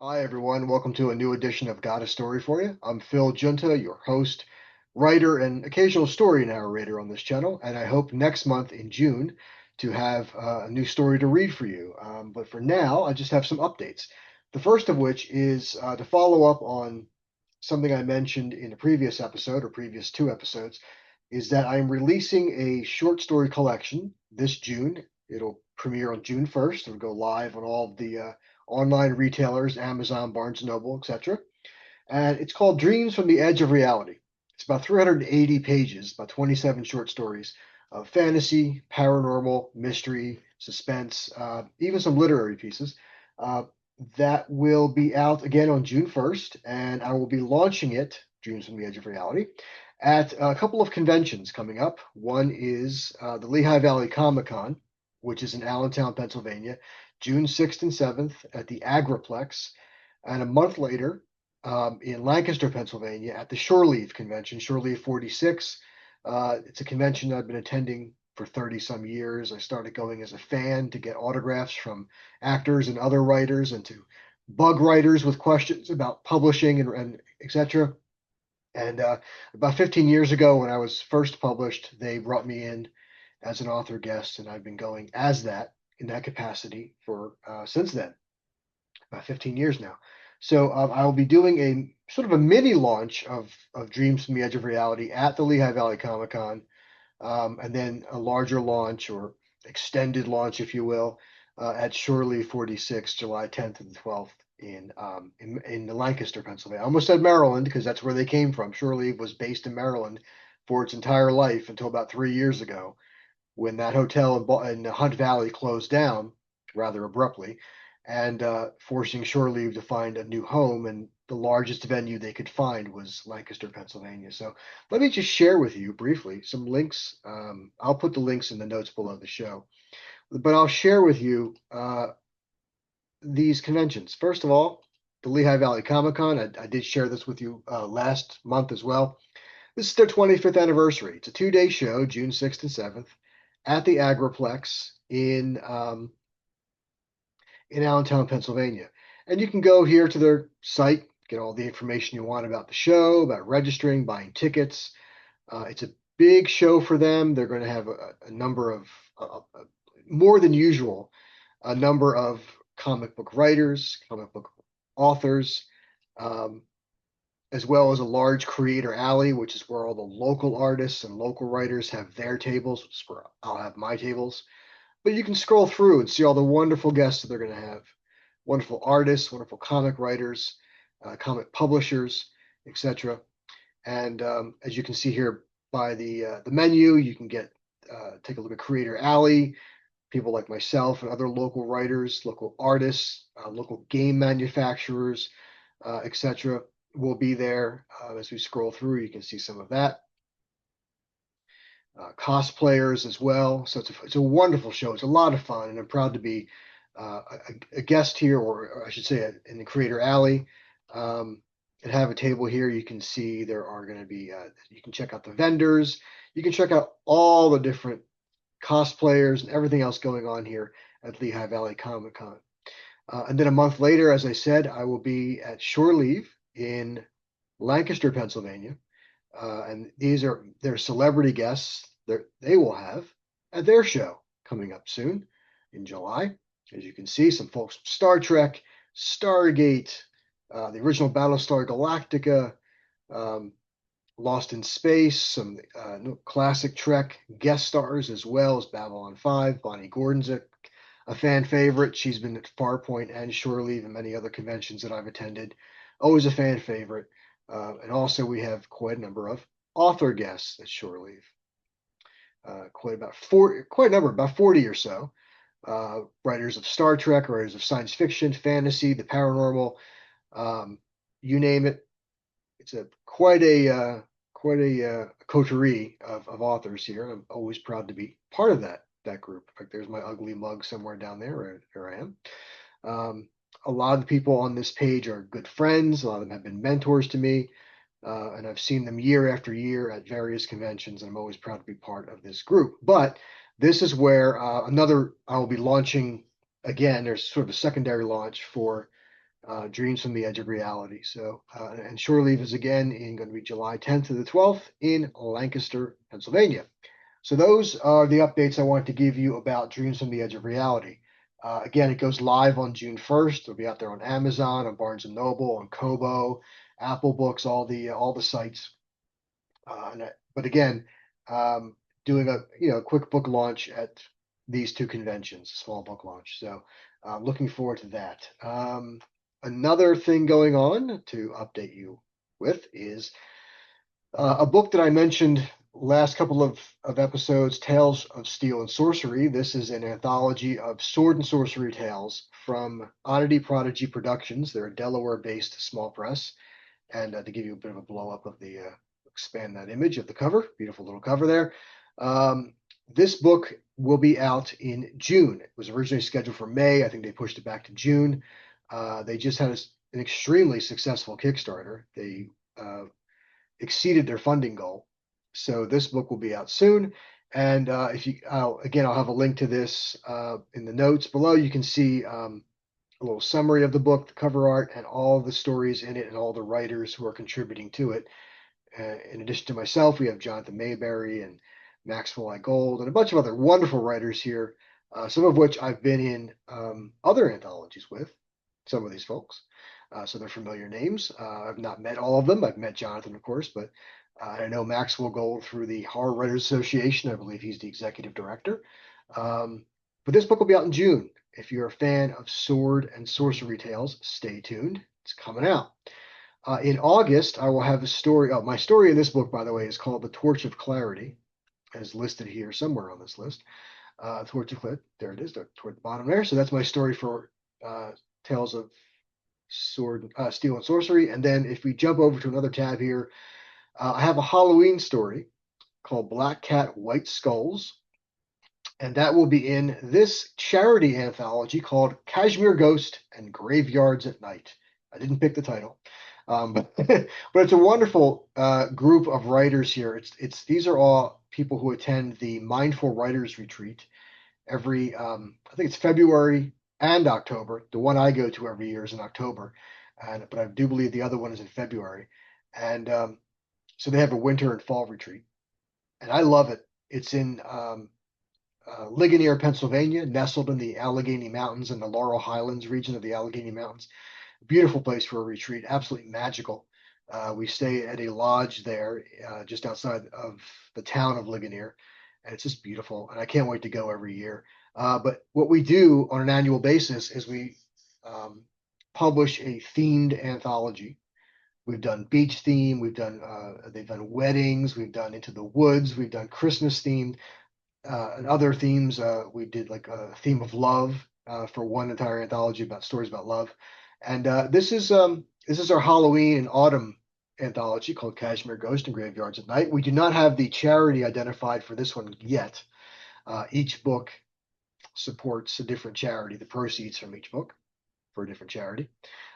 Hi, everyone. Welcome to a new edition of Got a Story for You. I'm Phil Junta, your host, writer, and occasional story narrator on this channel. And I hope next month in June to have a new story to read for you. But for now, I just have some updates. The first of which is to follow up on something I mentioned in a previous episode or previous two episodes, is that I'm releasing a short story collection this June. It'll premiere on June 1st. It'll go live on all of the online retailers, Amazon, Barnes& and Noble, etc. And it's called Dreams from the Edge of Reality. It's about 380 pages, about 27 short stories of fantasy, paranormal, mystery, suspense, even some literary pieces. Uh, that will be out again on June 1st, and I will be launching it, Dreams from the Edge of Reality, at a couple of conventions coming up. One is the Lehigh Valley Comic Con, which is in Allentown, Pennsylvania, June 6th and 7th at the Agriplex. And a month later, in Lancaster, Pennsylvania, at the Shore Leave Convention, Shore Leave 46. It's a convention I've been attending for 30 some years. I started going as a fan to get autographs from actors and other writers and to bug writers with questions about publishing and etc. And about 15 years ago, when I was first published, they brought me in as an author guest, and I've been going as that in that capacity for since then, about 15 years now. So I will be doing a sort of a mini launch of Dreams from the Edge of Reality at the Lehigh Valley Comic Con, and then a larger launch or extended launch, if you will, at Shore Leave 46, July 10th and 12th in Lancaster, Pennsylvania. I almost said Maryland because that's where they came from. Shore Leave was based in Maryland for its entire life until about 3 years ago when that hotel in Hunt Valley closed down rather abruptly and forcing Shore Leave to find a new home. And the largest venue they could find was Lancaster, Pennsylvania. So let me just share with you briefly some links. I'll put the links in the notes below the show, but I'll share with you these conventions. First of all, the Lehigh Valley Comic Con. I did share this with you last month as well. This is their 25th anniversary. It's a 2-day show, June 6th and 7th, at the Agriplex in Allentown, Pennsylvania. And you can go here to their site, get all the information you want about the show, about registering, buying tickets. It's a big show for them. They're going to have a number of, more than usual, a number of comic book writers, comic book authors, um, as well as a large creator alley, which is where all the local artists and local writers have their tables, which is where I'll have my tables. But you can scroll through and see all the wonderful guests that they're going to have, wonderful artists, wonderful comic writers, comic publishers, etc. And as you can see here by the menu, you can take a look at Creator Alley. People like myself and other local writers, local artists, local game manufacturers, etc. will be there. As we scroll through, you can see some of that. Cosplayers as well. So it's a wonderful show. It's a lot of fun, and I'm proud to be a guest here, or I should say, in the Creator Alley. And have a table here. You can see there are going to be. You can check out the vendors. You can check out all the different cosplayers and everything else going on here at Lehigh Valley Comic Con. And then a month later, as I said, I will be at Shore Leave in Lancaster, Pennsylvania. And these are their celebrity guests that they will have at their show coming up soon in July. As you can see, some folks from Star Trek, Stargate, the original Battlestar Galactica, um, Lost in Space, some classic Trek guest stars as well as Babylon 5. Bonnie Gordon's a fan favorite. She's been at Farpoint and Shore Leave and many other conventions that I've attended. Always a fan favorite. And also we have quite a number of author guests at Shore Leave. Quite a number, about 40 or so. Writers of Star Trek, writers of science fiction, fantasy, the paranormal, um, you name it. It's a quite a coterie of authors here. I'm always proud to be part of that group. In fact, there's my ugly mug somewhere down there. There I am. Um, a lot of the people on this page are good friends. A lot of them have been mentors to me, and I've seen them year after year at various conventions, and I'm always proud to be part of this group. But this is where I will be launching again. There's sort of a secondary launch for Dreams from the Edge of Reality. So, and Shore Leave is again going to be July 10th to the 12th in Lancaster, Pennsylvania. So those are the updates I wanted to give you about Dreams from the Edge of Reality. Again, it goes live on June 1st. It'll be out there on Amazon, on Barnes and Noble, on Kobo, Apple Books, all the sites. But again, doing a quick book launch at these two conventions, small book launch. So looking forward to that. Another thing going on to update you with is a book that I mentioned last couple of episodes, Tales of Steel and Sorcery. This is an anthology of sword and sorcery tales from Oddity Prodigy Productions. They're a Delaware-based small press. And to give you a bit of a blow up of expand that image of the cover, beautiful little cover there. This book will be out in June. It was originally scheduled for May. I think they pushed it back to June. They just had an extremely successful Kickstarter. They exceeded their funding goal. So this book will be out soon. And if you, again, I'll have a link to this in the notes below. You can see a little summary of the book, the cover art, and all the stories in it, and all the writers who are contributing to it. In addition to myself, we have Jonathan Mayberry and Maxwell I. Gold and a bunch of other wonderful writers here, some of which I've been in other anthologies with, some of these folks. So they're familiar names. I've not met all of them. I've met Jonathan, of course, but I know Maxwell Gold through the Horror Writers Association. I believe he's the executive director. But this book will be out in June. If you're a fan of sword and sorcery tales, stay tuned. It's coming out. In August, I will have a story. Oh, my story in this book, by the way, is called The Torch of Clarity, as listed here somewhere on this list. Torch of Clarity, there it is, toward the bottom there. So that's my story for Tales of Sword, Steel and Sorcery. And then if we jump over to another tab here, I have a Halloween story called Black Cat, White Skulls. And that will be in this charity anthology called Kashmir Ghost and Graveyards at Night. I didn't pick the title. But it's a wonderful group of writers here. These are all people who attend the Mindful Writers Retreat every I think it's February and October. The one I go to every year is in October, but I do believe the other one is in February. And so they have a winter and fall retreat, and I love it. It's in Ligonier, Pennsylvania, nestled in the Allegheny Mountains and the Laurel Highlands region of the Allegheny Mountains. Beautiful place for a retreat, absolutely magical. We stay at a lodge there just outside of the town of Ligonier, and it's just beautiful. And I can't wait to go every year. But what we do on an annual basis is we publish a themed anthology. We've done beach theme, they've done weddings, we've done Into the Woods, we've done Christmas themed, and other themes. We did like a theme of love for one entire anthology about stories about love. And this is our Halloween and autumn anthology called Kashmir Ghost and Graveyards at Night. We do not have the charity identified for this one yet. Each book supports a different charity, the proceeds from each book for a different charity.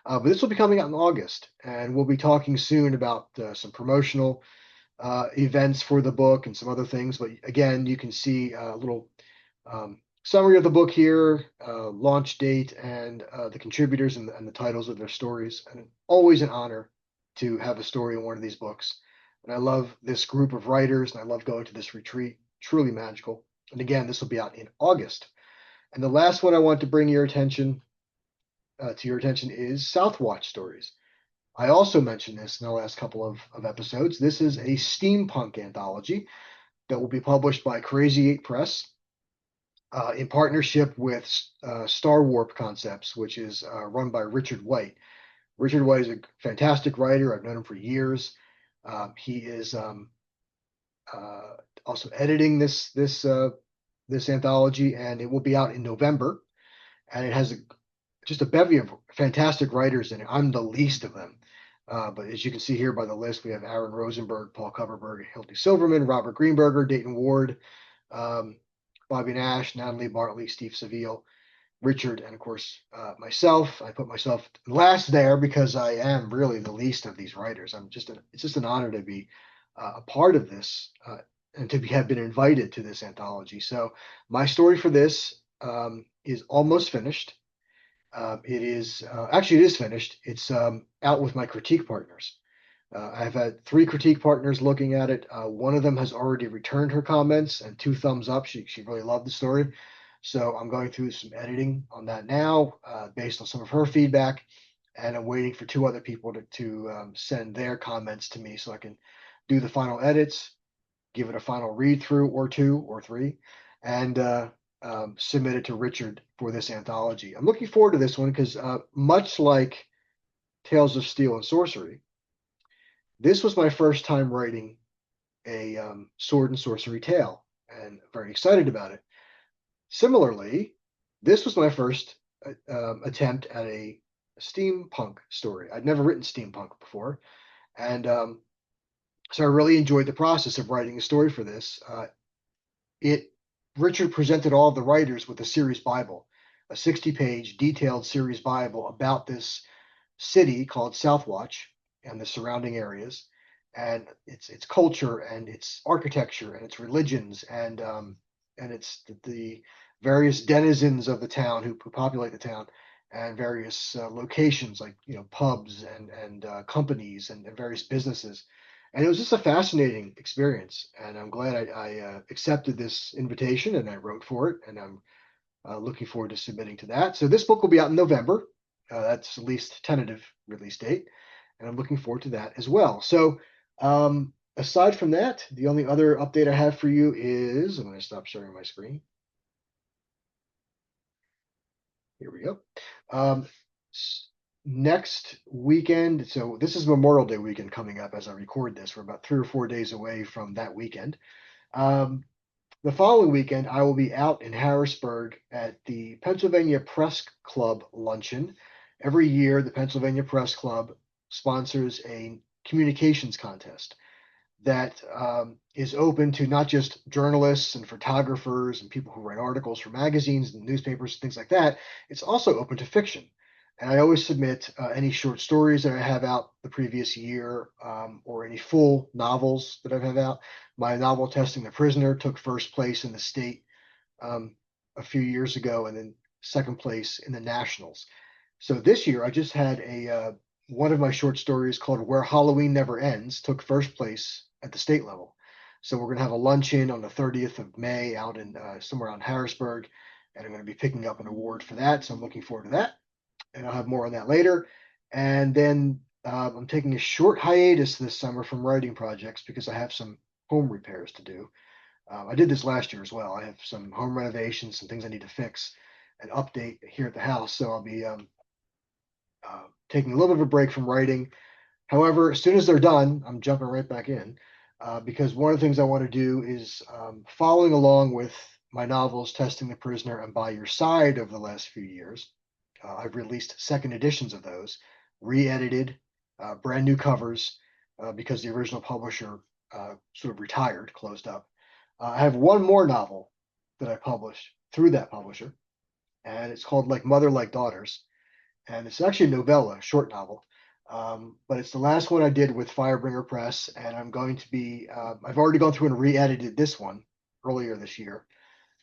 But this will be coming out in August, and we'll be talking soon about some promotional events for the book and some other things. But again, you can see a little summary of the book here, launch date, and the contributors and the titles of their stories. And always an honor to have a story in one of these books. And I love this group of writers, and I love going to this retreat. Truly magical. And again, this will be out in August. And the last one I want to bring your attention is Southwatch Stories. I also mentioned this in the last couple of episodes. This is a steampunk anthology that will be published by Crazy 8 Press in partnership with Star Warp Concepts, which is run by Richard White. Richard White is a fantastic writer. I've known him for years. He is also editing this anthology, and it will be out in November. And it has just a bevy of fantastic writers in it. I'm the least of them. But as you can see here by the list, we have Aaron Rosenberg, Paul Coverberg, Hildy Silverman, Robert Greenberger, Dayton Ward, Bobby Nash, Natalie Bartley, Steve Seville, Richard, and of course myself. I put myself last there because I am really the least of these writers. It's just an honor to be a part of this and to have been invited to this anthology. So my story for this is almost finished. It is actually it is finished. It's out with my critique partners. I've had three critique partners looking at it. One of them has already returned her comments and two thumbs up. She really loved the story. So I'm going through some editing on that now, based on some of her feedback, and I'm waiting for two other people to send their comments to me so I can do the final edits, give it a final read through or two or three, and submit it to Richard for this anthology. I'm looking forward to this one because much like Tales of Steel and Sorcery, this was my first time writing a sword and sorcery tale, and very excited about it. Similarly, this was my first attempt at a steampunk story. I'd never written steampunk before, and so I really enjoyed the process of writing a story for this. It Richard presented all of the writers with a series Bible, a 60-page detailed series Bible about this city called Southwatch and the surrounding areas, and its culture and its architecture and its religions and it's the various denizens of the town who populate the town and various locations like pubs and companies and various businesses. And it was just a fascinating experience, and I'm glad I accepted this invitation and I wrote for it, and I'm looking forward to submitting to that. So this book will be out in November. That's at least tentative release date, and I'm looking forward to that as well. So aside from that, the only other update I have for you is I'm going to stop sharing my screen. Here we go. Um, Next weekend, so this is Memorial Day weekend coming up as I record this. We're about 3 or 4 days away from that weekend. Um, the following weekend, I will be out in Harrisburg at the Pennsylvania Press Club luncheon. Every year, the Pennsylvania Press Club sponsors a communications contest that is open to not just journalists and photographers and people who write articles for magazines and newspapers and things like that. It's also open to fiction. And I always submit any short stories that I have out the previous year, or any full novels that I have out. My novel, Testing the Prisoner, took first place in the state um, a few years ago, and then second place in the nationals. So this year, I just had a one of my short stories called Where Halloween Never Ends took first place at the state level. So we're going to have a luncheon on the 30th of May out in somewhere around Harrisburg, and I'm going to be picking up an award for that. So I'm looking forward to that, and I'll have more on that later. And then I'm taking a short hiatus this summer from writing projects because I have some home repairs to do. I did this last year as well. I have some home renovations, some things I need to fix and update here at the house. So I'll be taking a little bit of a break from writing. However, as soon as they're done, I'm jumping right back in, because one of the things I want to do is following along with my novels, Testing the Prisoner and By Your Side over the last few years. I've released second editions of those, re-edited, brand new covers, because the original publisher sort of retired, closed up. I have one more novel that I published through that publisher, and it's called Like Mother, Like Daughters, and it's actually a novella, a short novel. But it's the last one I did with Firebringer Press, and I'm going to be. I've already gone through and re-edited this one earlier this year.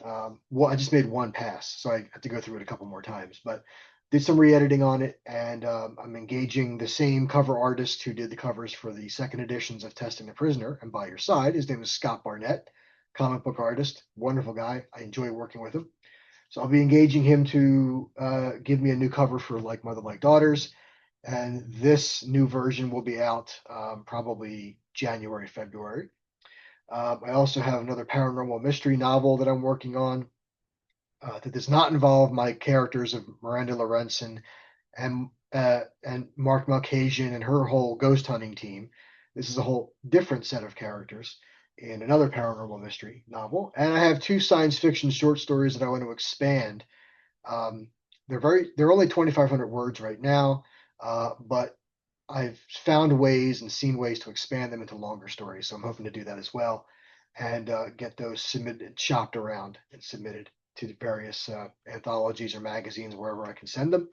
Well, I just made one pass, so I have to go through it a couple more times. But did some re-editing on it, and I'm engaging the same cover artist who did the covers for the second editions of Testing the Prisoner and By Your Side. His name is Scott Barnett, comic book artist, wonderful guy. I enjoy working with him. So I'll be engaging him to give me a new cover for Like Mother, Like Daughters, and this new version will be out probably January, February. I also have another paranormal mystery novel that I'm working on that does not involve my characters of Miranda Lorenzen and Mark Malkasian and her whole ghost hunting team. This is a whole different set of characters in another paranormal mystery novel, and I have two science fiction short stories that I want to expand. Um, they're only 2,500 words right now, but I've found ways and seen ways to expand them into longer stories. So I'm hoping to do that as well, and get those submitted, shopped around, and submitted to the various anthologies or magazines wherever I can send them.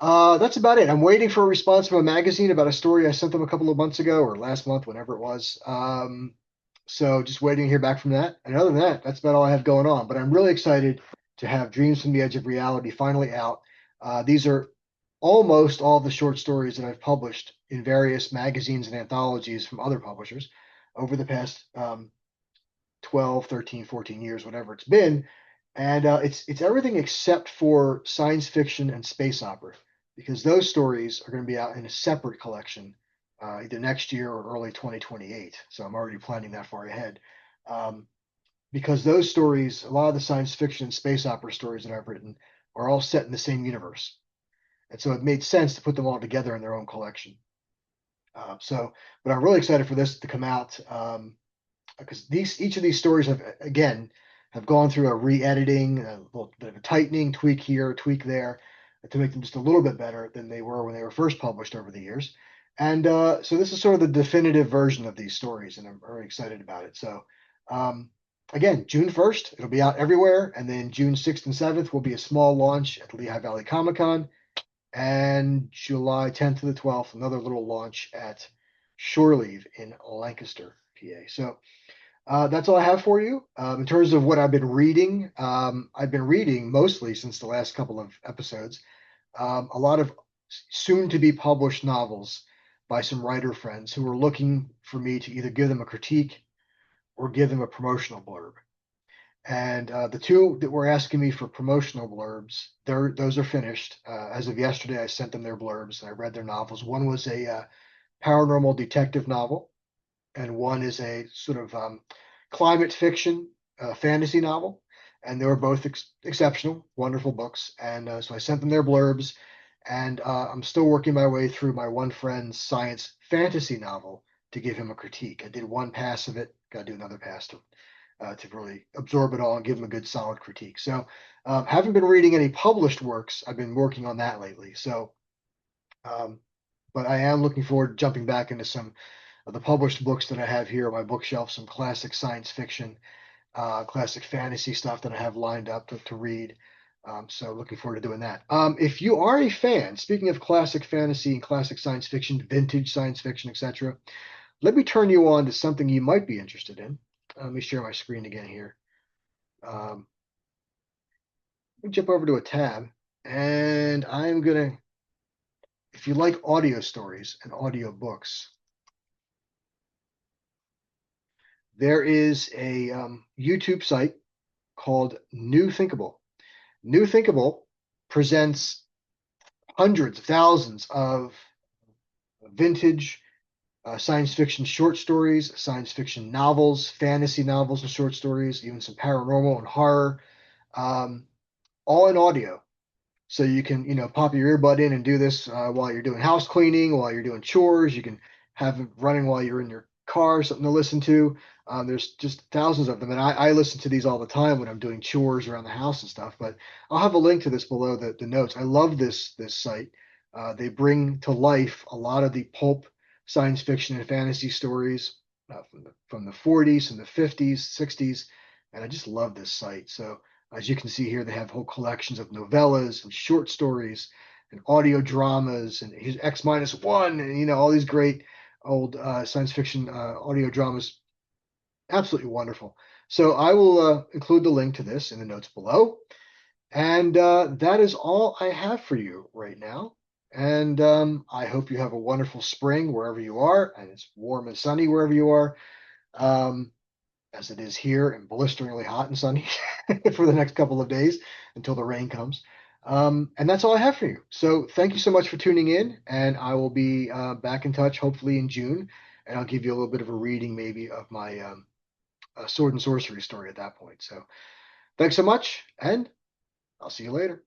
That's about it. I'm waiting for a response from a magazine about a story I sent them a couple of months ago or last month, whenever it was. So just waiting to hear back from that. And other than that, that's about all I have going on. But I'm really excited to have Dreams from the Edge of Reality finally out. These are almost all the short stories that I've published in various magazines and anthologies from other publishers over the past 12, 13, 14 years, whatever it's been. And it's everything except for science fiction and space opera, because those stories are going to be out in a separate collection either next year or early 2028. So I'm already planning that far ahead. Um, because those stories, a lot of the science fiction and space opera stories that I've written are all set in the same universe. And so it made sense to put them all together in their own collection. But I'm really excited for this to come out. Because these each of these stories have again have gone through a re-editing, a little bit of a tightening, tweak here, tweak there, to make them just a little bit better than they were when they were first published over the years. And so this is sort of the definitive version of these stories, and I'm very excited about it. So um, again, June 1st, it'll be out everywhere, and then June 6th and 7th will be a small launch at the Lehigh Valley Comic Con, and July 10th to the 12th, another little launch at Shore Leave in Lancaster, PA. So that's all I have for you. In terms of what I've been reading mostly since the last couple of episodes, a lot of soon to be published novels by some writer friends who are looking for me to either give them a critique or give them a promotional blurb. And the two that were asking me for promotional blurbs, those are finished. As of yesterday, I sent them their blurbs and I read their novels. One was a paranormal detective novel, and one is a sort of climate fiction fantasy novel, and they were both exceptional, wonderful books. And so I sent them their blurbs, and I'm still working my way through my one friend's science fantasy novel to give him a critique. I did one pass of it, got to do another pass to really absorb it all and give him a good solid critique. So haven't been reading any published works. I've been working on that lately. So um, but I am looking forward to jumping back into some of the published books that I have here on my bookshelf, some classic science fiction, classic fantasy stuff that I have lined up to read. So looking forward to doing that. If you are a fan, speaking of classic fantasy and classic science fiction, vintage science fiction, etc., let me turn you on to something you might be interested in. Let me share my screen again here. Um, Let me jump over to a tab, and I'm gonna, if you like audio stories and audio books, there is a YouTube site called New Thinkable. New Thinkable presents hundreds of thousands of vintage science fiction short stories, science fiction novels, fantasy novels and short stories, even some paranormal and horror, um, all in audio. So you can, pop your earbud in and do this while you're doing house cleaning, while you're doing chores. You can have it running while you're in your car, something to listen to. There's just thousands of them, and I listen to these all the time when I'm doing chores around the house and stuff. But I'll have a link to this below the notes. I love this site. They bring to life a lot of the pulp science fiction and fantasy stories from the 40s and the 50s, 60s, and I just love this site. So as you can see here, they have whole collections of novellas and short stories and audio dramas and here's X minus one and all these great old science fiction audio dramas. Absolutely wonderful. So I will include the link to this in the notes below. And that is all I have for you right now. And I hope you have a wonderful spring wherever you are, and it's warm and sunny wherever you are. Um, as it is here and blisteringly hot and sunny for the next couple of days until the rain comes. And that's all I have for you. So thank you so much for tuning in, and I will be back in touch hopefully in June, and I'll give you a little bit of a reading maybe of my sword and sorcery story at that point. So thanks so much, and I'll see you later.